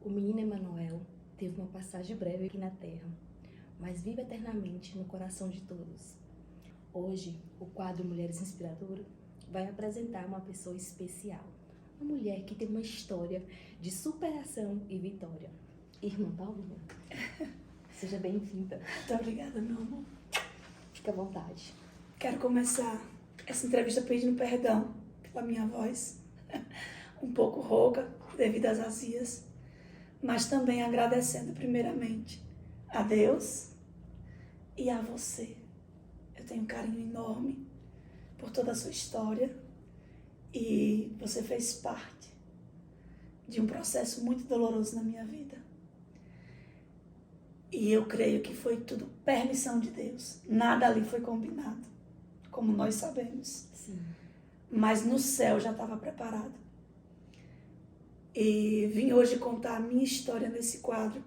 O menino Emanuel teve uma passagem breve aqui na Terra, mas vive eternamente no coração de todos. Hoje, o quadro Mulheres Inspiradoras vai apresentar uma pessoa especial, uma mulher que tem uma história de superação e vitória. Irmã Paulinha, seja bem-vinda. Muito obrigada, meu amor. Fique à vontade. Quero começar essa entrevista pedindo perdão pela minha voz, um pouco rouca devido às azias, mas também agradecendo primeiramente a Deus e a você. Eu tenho um carinho enorme por toda a sua história e você fez parte de um processo muito doloroso na minha vida. E eu creio que foi tudo permissão de Deus. Nada ali foi combinado, como nós sabemos. Sim. Mas no céu já estava preparado. E vim hoje contar a minha história nesse quadro,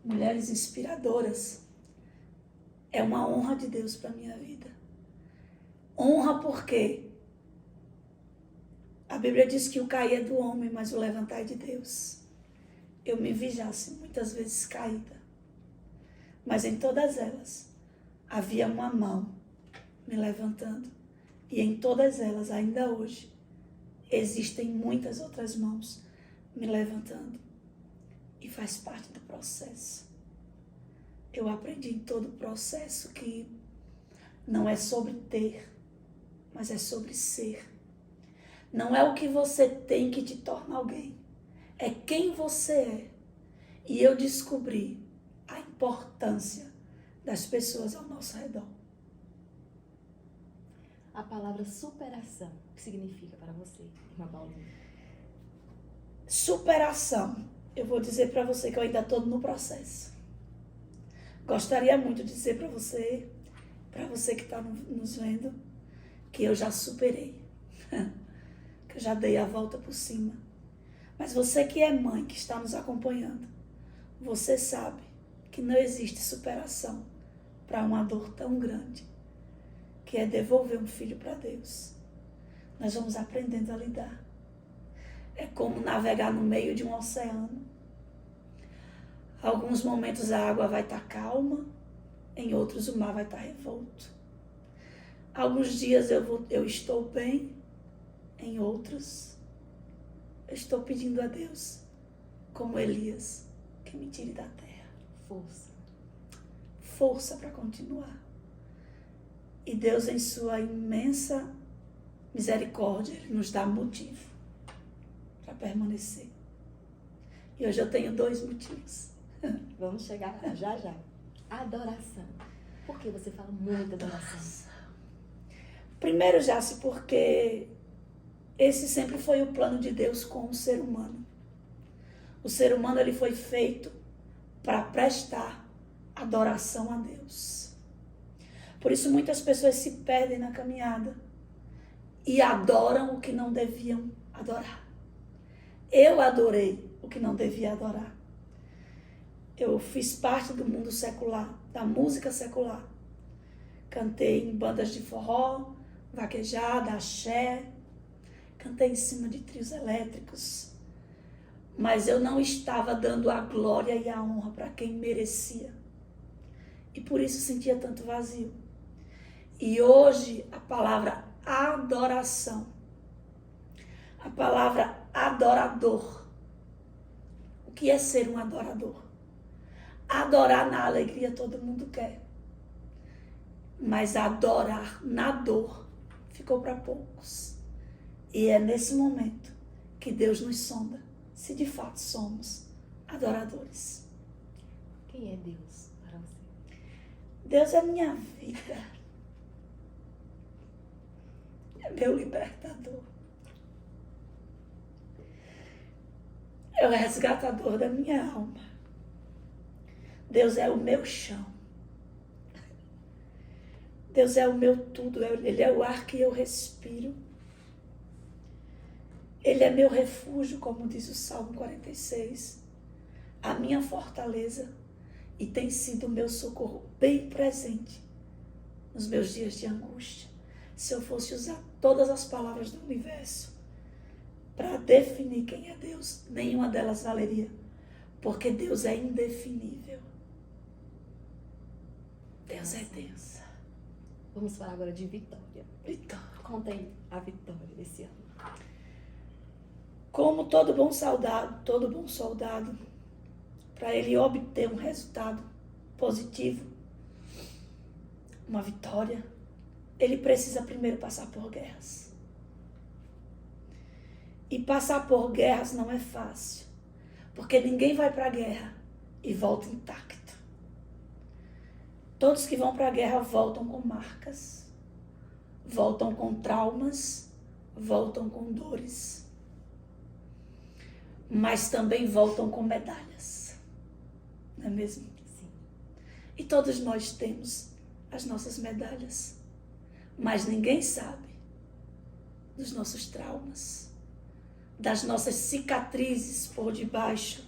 Mulheres Inspiradoras. É uma honra de Deus para a minha vida. Honra porque a Bíblia diz que o cair é do homem, mas o levantar é de Deus. Eu me vi já assim, muitas vezes caída. Mas em todas elas havia uma mão me levantando. E em todas elas, ainda hoje, existem muitas outras mãos me levantando. E faz parte do processo. Eu aprendi em todo o processo que não é sobre ter, mas é sobre ser. Não é o que você tem que te torna alguém. É quem você é. E eu descobri a importância das pessoas ao nosso redor. A palavra superação, o que significa para você, irmã Paulinha? Superação. Eu vou dizer para você que eu ainda estou no processo. Gostaria muito de dizer para você que está nos vendo, que eu já superei. Que eu já dei a volta por cima. Mas você que é mãe, que está nos acompanhando, você sabe que não existe superação para uma dor tão grande, que é devolver um filho para Deus. Nós vamos aprendendo a lidar. É como navegar no meio de um oceano. Alguns momentos a água vai estar calma, em outros o mar vai estar revolto. Alguns dias eu estou bem, em outros eu estou pedindo a Deus, como Elias, que me tire da terra. Força. Força para continuar. E Deus, em sua imensa misericórdia, Ele nos dá motivo para permanecer. E hoje eu tenho 2 motivos. Vamos chegar lá, já já. Adoração. Por que você fala muito adoração? Primeiro, Jace, porque esse sempre foi o plano de Deus com o ser humano. O ser humano ele foi feito para prestar adoração a Deus. Por isso muitas pessoas se perdem na caminhada e adoram o que não deviam adorar. Eu adorei o que não devia adorar. Eu fiz parte do mundo secular, da música secular. Cantei em bandas de forró, vaquejada, axé. Cantei em cima de trios elétricos. Mas eu não estava dando a glória e a honra para quem merecia. E por isso sentia tanto vazio. E hoje a palavra adoração, a palavra adorador. O que é ser um adorador? Adorar na alegria todo mundo quer. Mas adorar na dor ficou para poucos. E é nesse momento que Deus nos sonda se de fato somos adoradores. Quem é Deus para você? Deus é minha vida. É meu libertador. É o resgatador da minha alma. Deus é o meu chão. Deus é o meu tudo. Ele é o ar que eu respiro. Ele é meu refúgio, como diz o Salmo 46. A minha fortaleza. E tem sido o meu socorro bem presente nos meus dias de angústia. Se eu fosse usar todas as palavras do universo para definir quem é Deus, nenhuma delas valeria. Porque Deus é indefinível. Deus é Deus. Vamos falar agora de vitória. Vitória. Conta aí a vitória desse ano. Como todo bom soldado, para ele obter um resultado positivo, uma vitória, ele precisa primeiro passar por guerras. E passar por guerras não é fácil, porque ninguém vai para a guerra e volta intacto. Todos que vão para a guerra voltam com marcas, voltam com traumas, voltam com dores, mas também voltam com medalhas, não é mesmo? Sim. E todos nós temos as nossas medalhas, mas ninguém sabe dos nossos traumas, das nossas cicatrizes por debaixo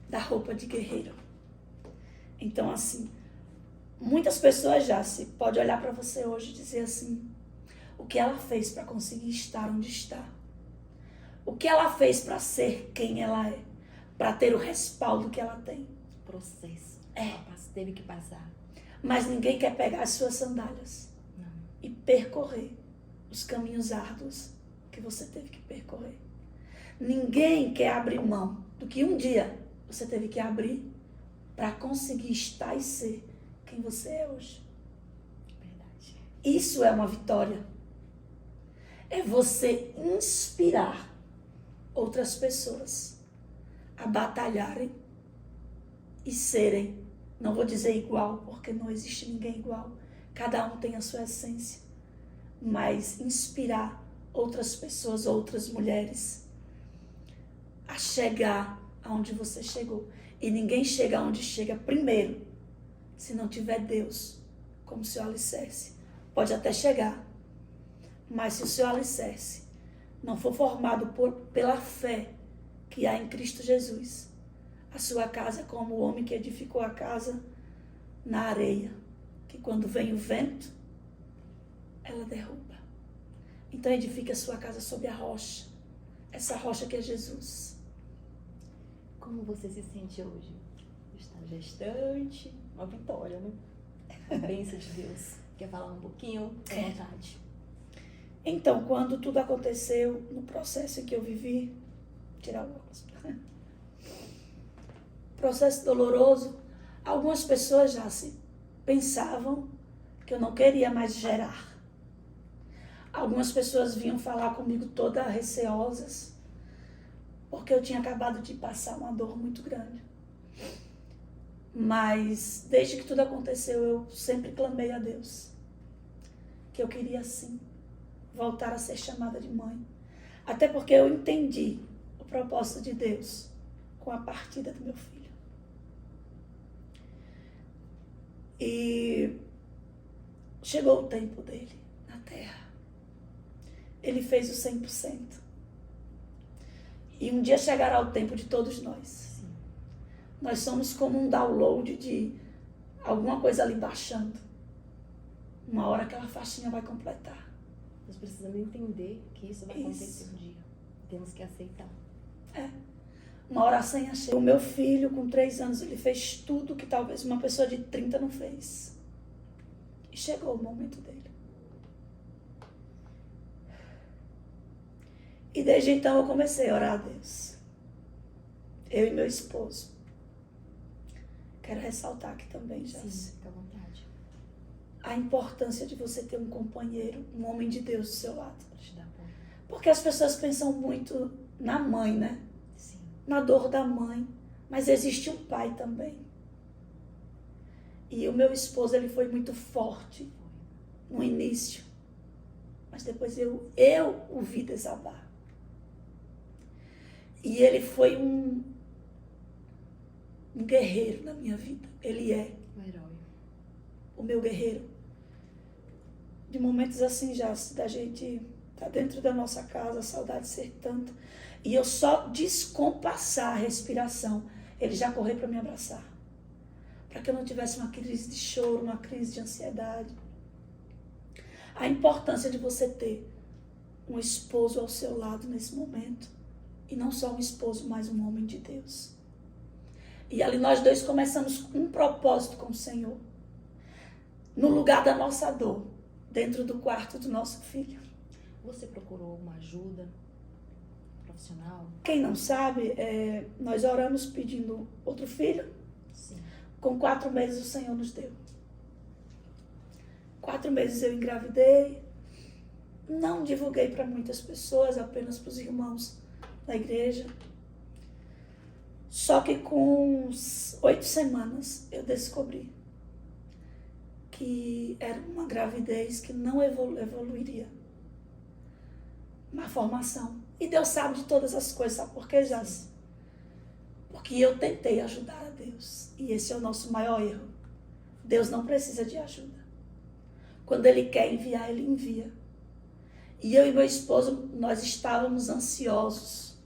da roupa de guerreiro. Então, assim, muitas pessoas já se pode olhar para você hoje e dizer assim, o que ela fez para conseguir estar onde está? O que ela fez para ser quem ela é? Para ter o respaldo que ela tem? Processo. É. Teve que passar. Mas ninguém quer pegar as suas sandálias Não. e percorrer os caminhos árduos que você teve que percorrer. Ninguém quer abrir mão do que um dia você teve que abrir para conseguir estar e ser quem você é hoje. Verdade. Isso é uma vitória. É você inspirar outras pessoas a batalharem e serem, não vou dizer igual, porque não existe ninguém igual. Cada um tem a sua essência. Mas inspirar outras pessoas, outras mulheres, a chegar aonde você chegou. E ninguém chega aonde chega primeiro, se não tiver Deus como seu alicerce. Pode até chegar, mas se o seu alicerce não for formado pela fé que há em Cristo Jesus, a sua casa é como o homem que edificou a casa na areia, que quando vem o vento, ela derruba. Então edifique a sua casa sobre a rocha, essa rocha que é Jesus. Como você se sente hoje? Está gestante, uma vitória, né? A bênção de Deus. Quer falar um pouquinho? À vontade. Então, quando tudo aconteceu, no processo que eu vivi, tirar o óculos, processo doloroso, algumas pessoas já se pensavam que eu não queria mais gerar. Algumas pessoas vinham falar comigo todas receosas, porque eu tinha acabado de passar uma dor muito grande. Mas, desde que tudo aconteceu, eu sempre clamei a Deus, que eu queria sim voltar a ser chamada de mãe. Até porque eu entendi o propósito de Deus com a partida do meu filho. E chegou o tempo dele na terra. Ele fez o 100%. E um dia chegará o tempo de todos nós. Sim. Nós somos como um download de alguma coisa ali baixando. Uma hora aquela faixinha vai completar. Nós precisamos entender que isso vai acontecer um dia. Temos que aceitar. Uma hora a senha chega. O meu filho, com 3 anos, ele fez tudo que talvez uma pessoa de 30 não fez. E chegou o momento dele. E desde então eu comecei a orar a Deus. Eu e meu esposo. Quero ressaltar aqui também, Jaci. Sim, fica à vontade. A importância de você ter um companheiro, um homem de Deus do seu lado. Para te dar apoio. Porque as pessoas pensam muito na mãe, né? Sim. Na dor da mãe. Mas existe um pai também. E o meu esposo, ele foi muito forte no início. Mas depois eu o vi desabar. E ele foi um guerreiro na minha vida. Ele é O herói. o meu guerreiro. De momentos assim já, da gente tá dentro da nossa casa, a saudade ser tanto. E eu só descompassar a respiração, ele já correu para me abraçar. Para que eu não tivesse uma crise de choro, uma crise de ansiedade. A importância de você ter um esposo ao seu lado nesse momento. E não só um esposo, mas um homem de Deus. E ali nós dois começamos um propósito com o Senhor. No lugar da nossa dor, dentro do quarto do nosso filho. Você procurou uma ajuda profissional? Quem não sabe, nós oramos pedindo outro filho. Sim. Com 4 meses o Senhor nos deu. 4 meses eu engravidei. Não divulguei para muitas pessoas, apenas para os irmãos da igreja. Só que com 8 semanas eu descobri que era uma gravidez que não evoluiria. Uma formação. E Deus sabe de todas as coisas, sabe por quê, Jace? Porque eu tentei ajudar a Deus. E esse é o nosso maior erro. Deus não precisa de ajuda. Quando Ele quer enviar, Ele envia. E eu e meu esposo, nós estávamos ansiosos,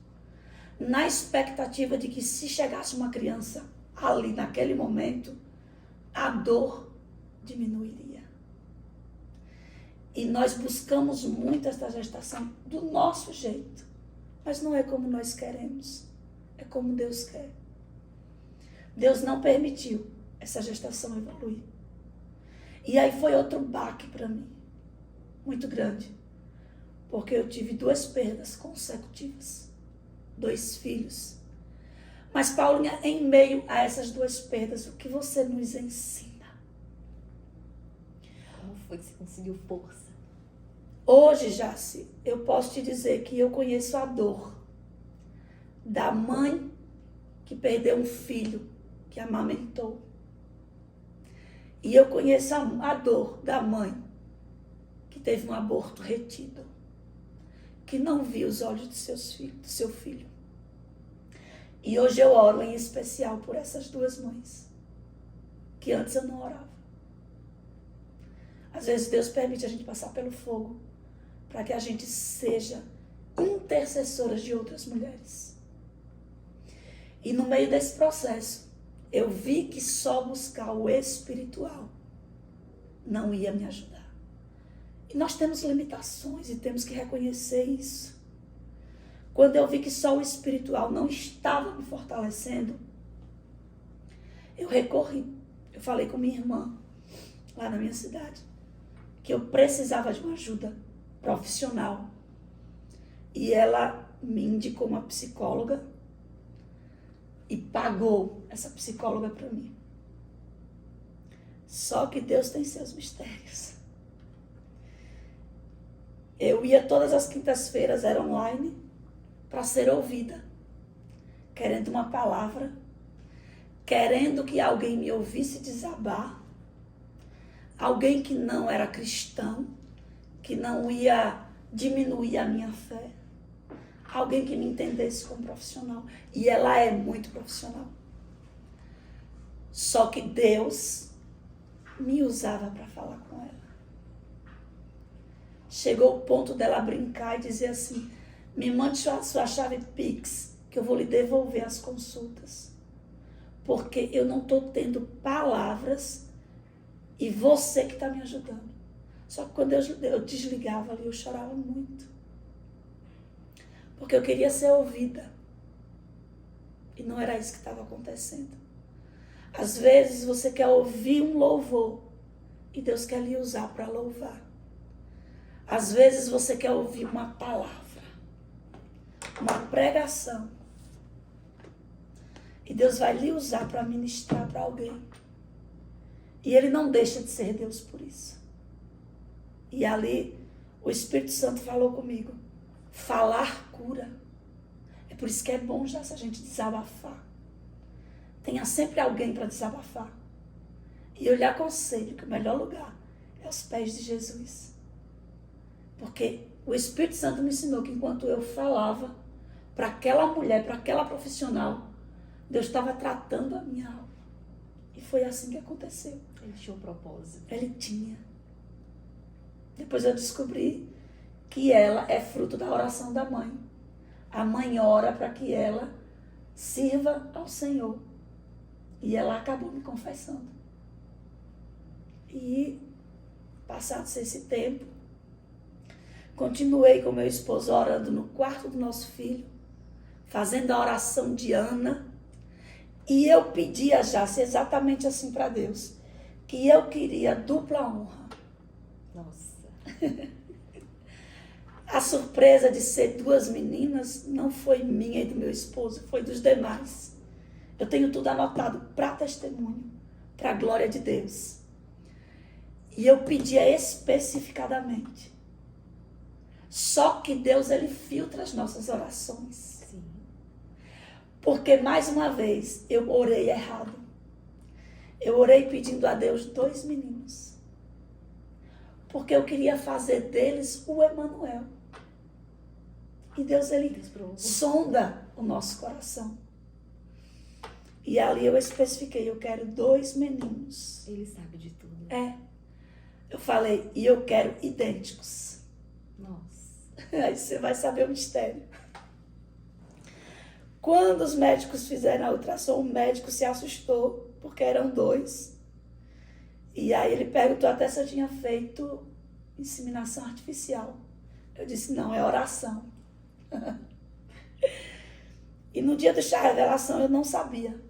na expectativa de que se chegasse uma criança ali naquele momento, a dor diminuiria. E nós buscamos muito esta gestação do nosso jeito, mas não é como nós queremos, é como Deus quer. Deus não permitiu essa gestação evoluir. E aí foi outro baque para mim, muito grande, porque eu tive 2 perdas consecutivas, 2 filhos. Mas, Paulinha, em meio a essas 2 perdas, o que você nos ensina? Como foi que você conseguiu força? Hoje, Jace, eu posso te dizer que eu conheço a dor da mãe que perdeu um filho que amamentou. E eu conheço a dor da mãe que teve um aborto retido, que não viu os olhos do seu filho. E hoje eu oro em especial por essas 2 mães, que antes eu não orava. Às vezes Deus permite a gente passar pelo fogo, para que a gente seja intercessoras de outras mulheres. E no meio desse processo, eu vi que só buscar o espiritual não ia me ajudar. E nós temos limitações e temos que reconhecer isso. Quando eu vi que só o espiritual não estava me fortalecendo, eu recorri. Eu falei com minha irmã, lá na minha cidade, que eu precisava de uma ajuda profissional. E ela me indicou uma psicóloga e pagou essa psicóloga para mim. Só que Deus tem seus mistérios. Eu ia todas as quintas-feiras, era online, para ser ouvida, querendo uma palavra, querendo que alguém me ouvisse desabar, alguém que não era cristão, que não ia diminuir a minha fé, alguém que me entendesse como profissional. E ela é muito profissional. Só que Deus me usava para falar com ela. Chegou o ponto dela brincar e dizer assim: me mande sua chave Pix, que eu vou lhe devolver as consultas. Porque eu não estou tendo palavras e você que está me ajudando. Só que quando eu desligava ali, eu chorava muito. Porque eu queria ser ouvida. E não era isso que estava acontecendo. Às vezes você quer ouvir um louvor e Deus quer lhe usar para louvar. Às vezes você quer ouvir uma palavra, uma pregação. E Deus vai lhe usar para ministrar para alguém. E Ele não deixa de ser Deus por isso. E ali o Espírito Santo falou comigo. Falar cura. É por isso que é bom já se a gente desabafar. Tenha sempre alguém para desabafar. E eu lhe aconselho que o melhor lugar é os pés de Jesus. Porque o Espírito Santo me ensinou que enquanto eu falava para aquela mulher, para aquela profissional, Deus estava tratando a minha alma. E foi assim que aconteceu. Ele tinha um propósito. Ele tinha. Depois eu descobri que ela é fruto da oração da mãe. A mãe ora para que ela sirva ao Senhor. E ela acabou me confessando. E, passado esse tempo, continuei com meu esposo orando no quarto do nosso filho, fazendo a oração de Ana. E eu pedi a Jace exatamente assim para Deus, que eu queria dupla honra. Nossa. A surpresa de ser duas meninas não foi minha e do meu esposo, foi dos demais. Eu tenho tudo anotado para testemunho, para a glória de Deus. E eu pedia especificadamente. Só que Deus, ele filtra as nossas orações. Sim. Porque, mais uma vez, eu orei errado. Eu orei pedindo a Deus 2 meninos. Porque eu queria fazer deles o Emanuel. E Deus, ele sonda o nosso coração. E ali eu especifiquei, eu quero 2 meninos. Ele sabe de tudo. Eu falei, e eu quero idênticos. Nossa. Aí você vai saber o mistério. Quando os médicos fizeram a ultrassom, o médico se assustou, porque eram 2. E aí ele perguntou até se eu tinha feito inseminação artificial. Eu disse, não, é oração. E no dia do chá revelação eu não sabia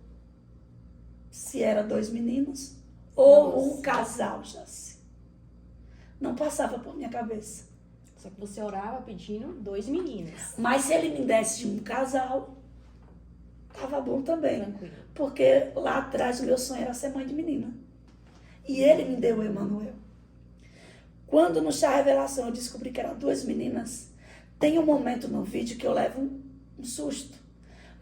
se era 2 meninos ou Nossa. um casal, Jace. Não passava por minha cabeça. Só que você orava pedindo 2 meninos. Mas se ele me desse de um casal, tava bom também. Tranquilo. Porque lá atrás o meu sonho era ser mãe de menina. E ele me deu o Emanuel. Quando no chá revelação eu descobri que eram 2 meninas, tem um momento no vídeo que eu levo um susto.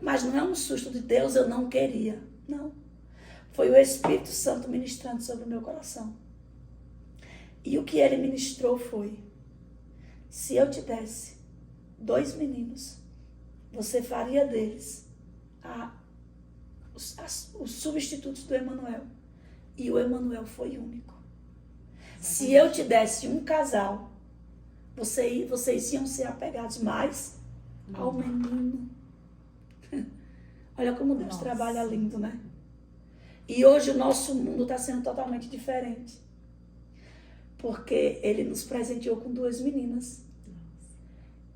Mas não é um susto de Deus, eu não queria. Não. Foi o Espírito Santo ministrando sobre o meu coração. E o que ele ministrou foi, se eu te desse 2 meninos, você faria deles os substitutos do Emanuel. E o Emanuel foi único. Se eu te desse um casal, vocês iam ser apegados mais ao menino. Olha como Deus trabalha lindo, né? E hoje o nosso mundo está sendo totalmente diferente. Porque ele nos presenteou com 2 meninas.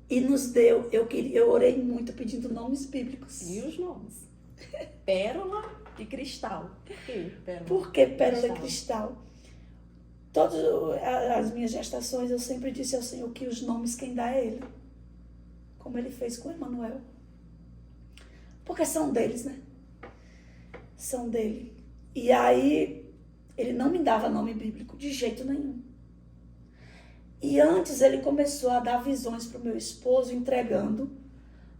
E nos deu, eu orei muito pedindo nomes bíblicos. E os nomes? Pérola e Cristal. Por quê Pérola? Por que Pérola e Cristal? Todas as minhas gestações eu sempre disse ao Senhor que os nomes quem dá é Ele. Como Ele fez com Emanuel. Porque são deles, né? São dele. E aí, ele não me dava nome bíblico, de jeito nenhum. E antes ele começou a dar visões para o meu esposo, entregando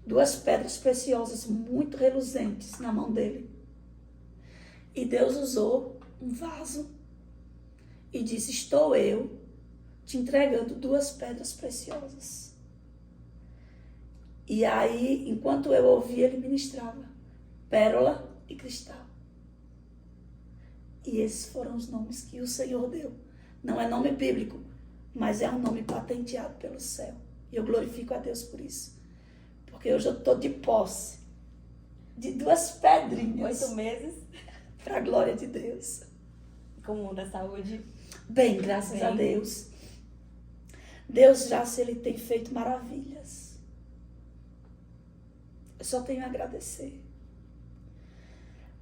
2 pedras preciosas, muito reluzentes, na mão dele. E Deus usou um vaso e disse, estou eu te entregando 2 pedras preciosas. E aí, enquanto eu ouvia, ele ministrava pérola e cristal. E esses foram os nomes que o Senhor deu. Não é nome bíblico, mas é um nome patenteado pelo céu. E eu glorifico a Deus por isso. Porque hoje eu estou de posse de 2 pedrinhas. 8 meses. Para a glória de Deus. Como anda a saúde? Bem, graças a Deus. Deus já se ele tem feito maravilhas. Eu só tenho a agradecer.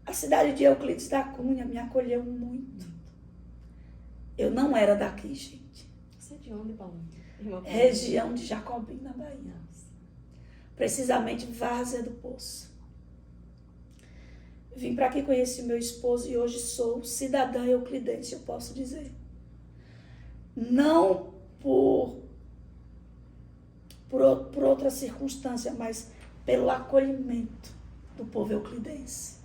A cidade de Euclides da Cunha me acolheu muito. Eu não era daqui, gente. Você é de onde, Paulo? Região de Jacobim, na Bahia. Nossa. Precisamente Várzea do Poço. Vim para aqui, conheci meu esposo e hoje sou cidadã euclidense, eu posso dizer. Não por outra circunstância, mas pelo acolhimento do povo euclidense.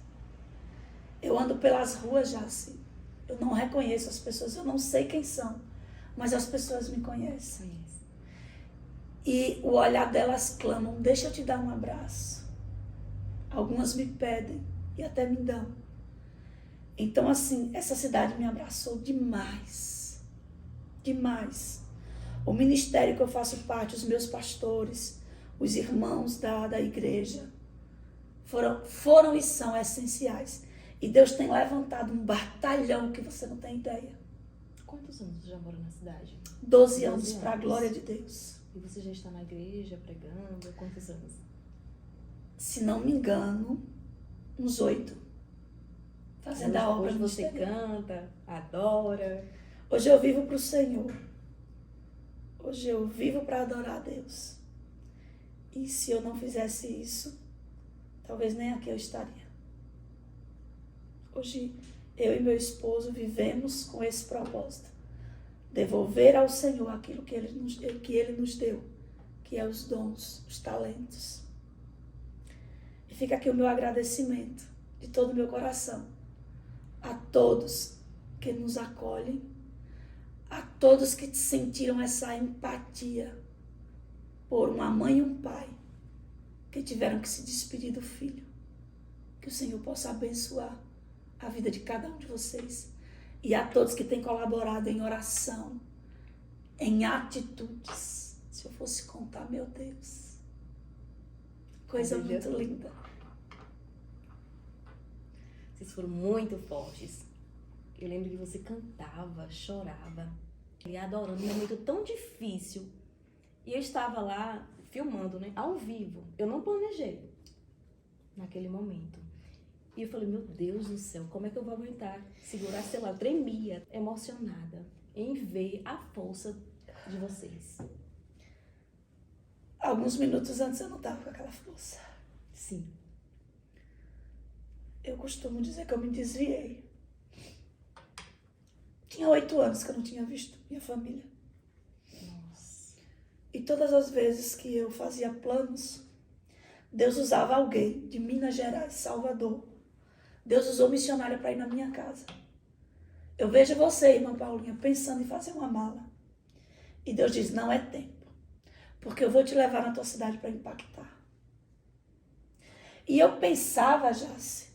Eu ando pelas ruas já assim. Eu não reconheço as pessoas, eu não sei quem são, mas as pessoas me conhecem. E o olhar delas clamam, deixa eu te dar um abraço. Algumas me pedem e até me dão. Então, assim, essa cidade me abraçou demais. Demais. O ministério que eu faço parte, os meus pastores, os irmãos da igreja, foram e são essenciais. E Deus tem levantado um batalhão que você não tem ideia. Quantos anos você já mora na cidade? 12 anos, para a glória de Deus. E você já está na igreja, pregando? Quantos anos? Se não me engano, uns 8. fazendo a obra Hoje você ministerial. canta, adora. Hoje eu vivo para o Senhor. Hoje eu vivo para adorar a Deus. E se eu não fizesse isso, talvez nem aqui eu estaria. Hoje eu e meu esposo vivemos com esse propósito. Devolver ao Senhor aquilo que Ele nos deu, que é os dons, os talentos. E fica aqui o meu agradecimento de todo o meu coração a todos que nos acolhem, a todos que sentiram essa empatia por uma mãe e um pai que tiveram que se despedir do filho. Que o Senhor possa abençoar a vida de cada um de vocês. E a todos que têm colaborado em oração, em atitudes. Se eu fosse contar, meu Deus. Coisa muito linda. Vocês foram muito fortes. Eu lembro que você cantava, chorava, e adorando, um momento tão difícil. E eu estava lá filmando, né, ao vivo. Eu não planejei naquele momento. E eu falei, meu Deus do céu, como é que eu vou aguentar segurar, sei lá, tremia, emocionada, em ver a força de vocês. Alguns minutos antes eu não estava com aquela força. Sim. Eu costumo dizer que eu me desviei. Tinha 8 anos que eu não tinha visto minha família. Nossa. E todas as vezes que eu fazia planos, Deus usava alguém de Minas Gerais, Salvador. Deus usou missionária para ir na minha casa. Eu vejo você, irmã Paulinha, pensando em fazer uma mala. E Deus diz, não é tempo. Porque eu vou te levar na tua cidade para impactar. E eu pensava, Jace,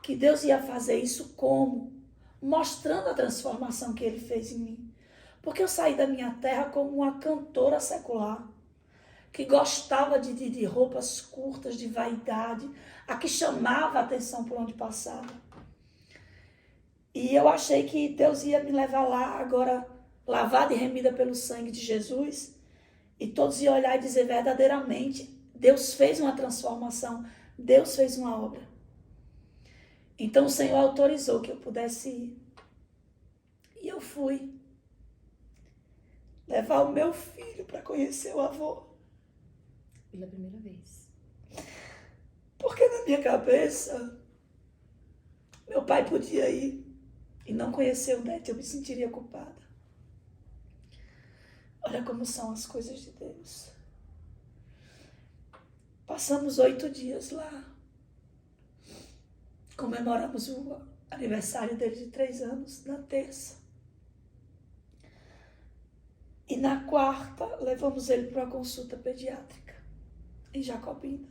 que Deus ia fazer isso como? Mostrando a transformação que Ele fez em mim. Porque eu saí da minha terra como uma cantora secular, que gostava de roupas curtas, de vaidade, a que chamava a atenção por onde passava. E eu achei que Deus ia me levar lá, agora lavada e remida pelo sangue de Jesus, e todos iam olhar e dizer verdadeiramente, Deus fez uma transformação, Deus fez uma obra. Então o Senhor autorizou que eu pudesse ir. E eu fui levar o meu filho para conhecer o avô. Pela primeira vez. Porque na minha cabeça, meu pai podia ir e não conhecer o neto, eu me sentiria culpada. Olha como são as coisas de Deus. Passamos 8 dias lá. Comemoramos o aniversário dele de 3 anos na terça. E na quarta, levamos ele para uma consulta pediátrica em Jacobina.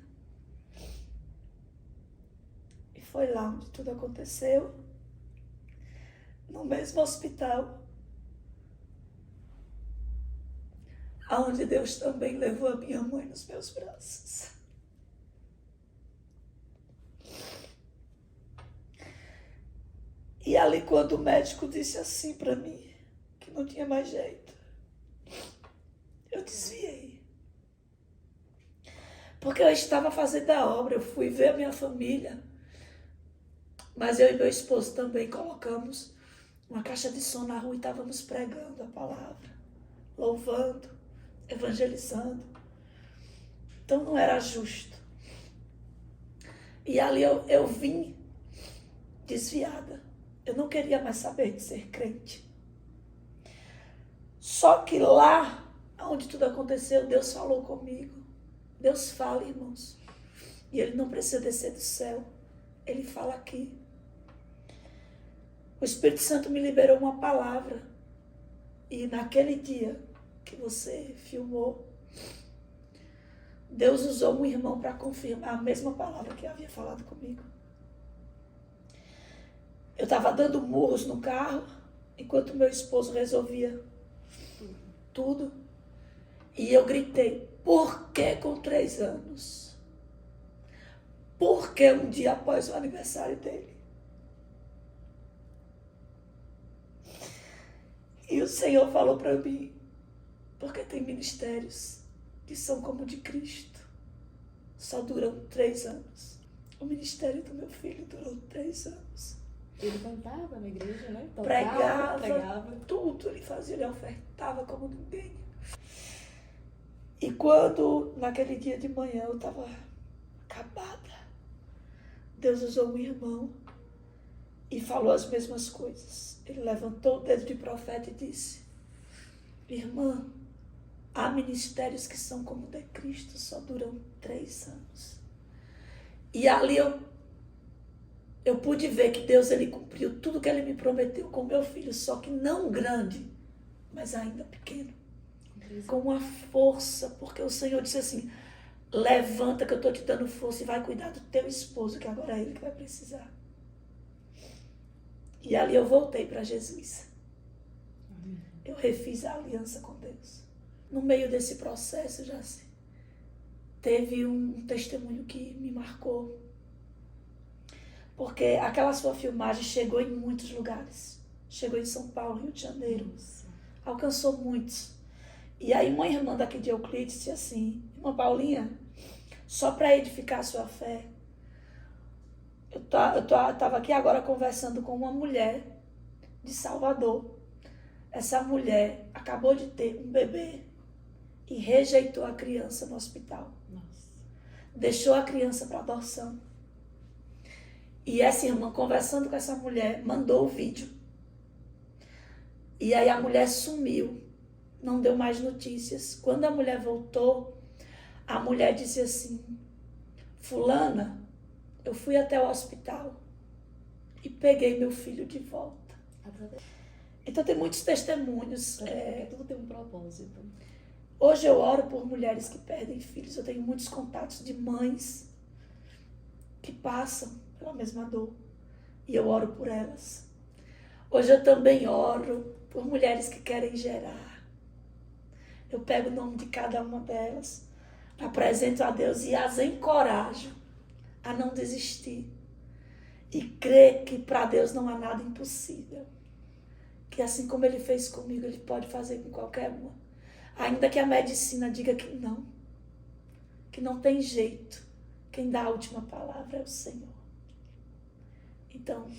E foi lá onde tudo aconteceu, no mesmo hospital, aonde Deus também levou a minha mãe nos meus braços. E ali, quando o médico disse assim para mim, que não tinha mais jeito, eu desviei. Porque eu estava fazendo a obra, eu fui ver a minha família, mas eu e meu esposo também colocamos uma caixa de som na rua e estávamos pregando a palavra, louvando, evangelizando. Então não era justo. E ali eu vim desviada. Eu não queria mais saber de ser crente. Só que lá, onde tudo aconteceu, Deus falou comigo. Deus fala, irmãos. E Ele não precisa descer do céu. Ele fala aqui. O Espírito Santo me liberou uma palavra. E naquele dia que você filmou, Deus usou um irmão para confirmar a mesma palavra que havia falado comigo. Eu estava dando murros no carro, enquanto meu esposo resolvia tudo. E eu gritei, por que com 3 anos? Por que um dia após o aniversário dele? E o Senhor falou para mim, porque tem ministérios que são como o de Cristo, só duram 3 anos. O ministério do meu filho durou 3 anos. Ele cantava na igreja, né? Pregava, tudo ele fazia, ele ofertava como ninguém. E quando, naquele dia de manhã, eu estava acabada, Deus usou um irmão e falou as mesmas coisas. Ele levantou o dedo de profeta e disse: irmã, há ministérios que são como o de Cristo, só duram 3 anos. E ali eu pude ver que Deus, ele cumpriu tudo que ele me prometeu com meu filho, só que não grande, mas ainda pequeno. Com uma força, porque o Senhor disse assim: levanta que eu estou te dando força e vai cuidar do teu esposo, que agora é ele que vai precisar. E ali eu voltei para Jesus. Eu refiz a aliança com Deus. No meio desse processo, já teve um testemunho que me marcou. Porque aquela sua filmagem chegou em muitos lugares. Chegou em São Paulo, Rio de Janeiro. Nossa. Alcançou muitos. E aí uma irmã daqui de Euclides disse assim: irmã Paulinha, só para edificar a sua fé, eu estava aqui agora conversando com uma mulher de Salvador. Essa mulher acabou de ter um bebê e rejeitou a criança no hospital. Nossa. Deixou a criança para adoção. E essa irmã, conversando com essa mulher, mandou o vídeo. E aí a mulher sumiu. Não deu mais notícias. Quando a mulher voltou, a mulher disse assim: fulana, eu fui até o hospital e peguei meu filho de volta. Então tem muitos testemunhos. Tudo tem um propósito. Hoje eu oro por mulheres que perdem filhos. Eu tenho muitos contatos de mães que passam pela mesma dor. E eu oro por elas. Hoje eu também oro por mulheres que querem gerar. Eu pego o nome de cada uma delas, apresento a Deus e as encorajo a não desistir. E crer que para Deus não há nada impossível. Que assim como Ele fez comigo, Ele pode fazer com qualquer uma. Ainda que a medicina diga que não tem jeito. Quem dá a última palavra é o Senhor. Então,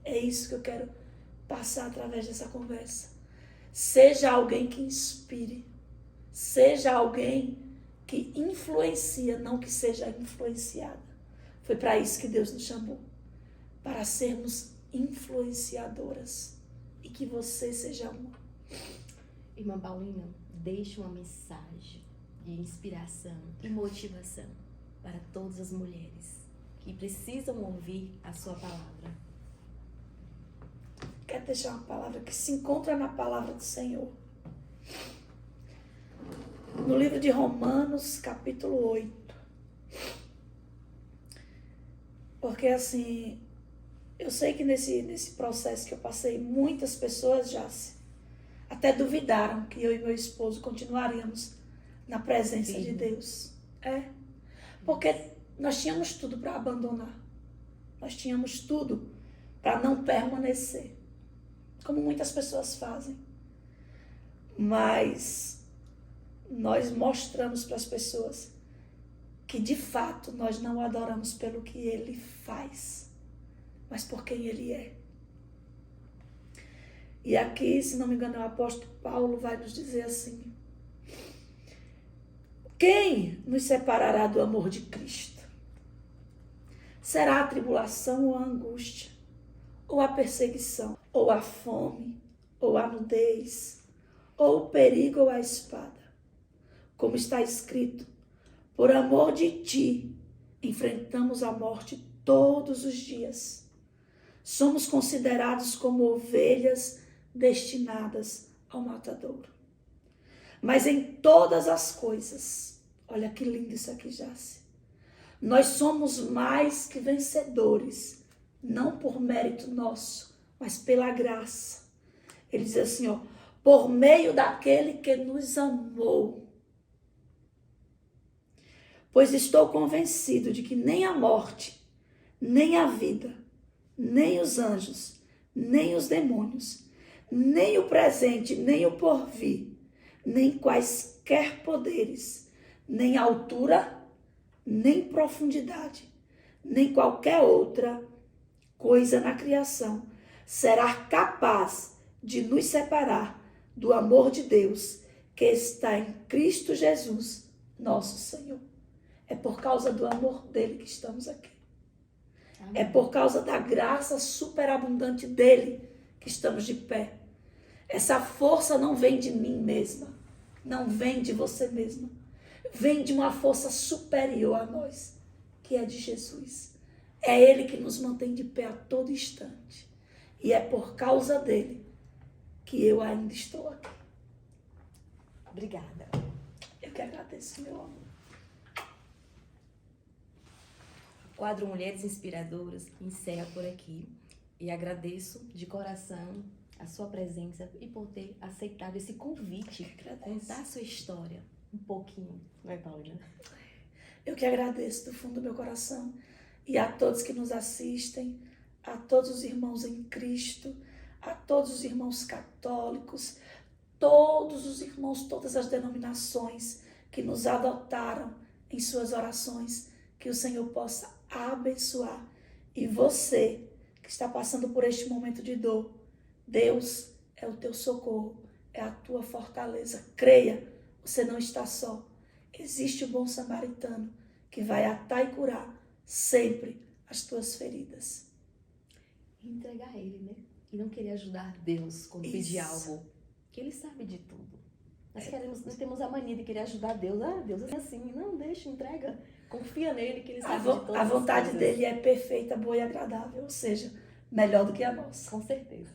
é isso que eu quero passar através dessa conversa. Seja alguém que inspire. Seja alguém que influencia, não que seja influenciada. Foi para isso que Deus nos chamou. Para sermos influenciadoras. E que você seja uma. Irmã Paulina, deixe uma mensagem de inspiração e motivação para todas as mulheres que precisam ouvir a sua palavra. Quero deixar uma palavra que se encontra na palavra do Senhor. No livro de Romanos, capítulo 8. Porque assim, eu sei que nesse processo que eu passei, muitas pessoas já até duvidaram que eu e meu esposo continuaríamos na presença de Deus. Porque nós tínhamos tudo para abandonar. Nós tínhamos tudo para não permanecer. Como muitas pessoas fazem. Mas nós mostramos para as pessoas que de fato nós não adoramos pelo que Ele faz, mas por quem Ele é. E aqui, se não me engano, o apóstolo Paulo vai nos dizer assim: quem nos separará do amor de Cristo? Será a tribulação ou a angústia, ou a perseguição, ou a fome, ou a nudez, ou o perigo ou a espada? Como está escrito: por amor de ti, enfrentamos a morte todos os dias. Somos considerados como ovelhas destinadas ao matadouro. Mas em todas as coisas, olha que lindo isso aqui, Jace, nós somos mais que vencedores, não por mérito nosso, mas pela graça. Ele diz assim, por meio daquele que nos amou. Pois estou convencido de que nem a morte, nem a vida, nem os anjos, nem os demônios, nem o presente, nem o porvir, nem quaisquer poderes, nem altura, nem profundidade, nem qualquer outra coisa na criação será capaz de nos separar do amor de Deus que está em Cristo Jesus, nosso Senhor. É por causa do amor dele que estamos aqui. Amém. É por causa da graça superabundante dele que estamos de pé. Essa força não vem de mim mesma, não vem de você mesma. Vem de uma força superior a nós, que é de Jesus. É ele que nos mantém de pé a todo instante. E é por causa dele que eu ainda estou aqui. Obrigada. Eu que agradeço, meu amor. O quadro Mulheres Inspiradoras encerra por aqui. E agradeço de coração a sua presença e por ter aceitado esse convite. Contar a sua história um pouquinho. Vai, Paulina? Eu que agradeço do fundo do meu coração. E a todos que nos assistem, a todos os irmãos em Cristo, a todos os irmãos católicos, todos os irmãos, todas as denominações que nos adotaram em suas orações, que o Senhor possa abençoar. E você que está passando por este momento de dor, Deus é o teu socorro, é a tua fortaleza. Creia, você não está só. Existe o bom samaritano que vai atar e curar sempre as tuas feridas. E entregar a ele, né? E não querer ajudar Deus quando pedir Isso. algo, que ele sabe de tudo. Nós temos a mania de querer ajudar Deus. Ah, Deus é assim. Não, deixa, entrega. Confia nele que ele sabe de todas A as vontade coisas. dele é perfeita, boa e agradável, ou seja, melhor do que a nossa. Com certeza.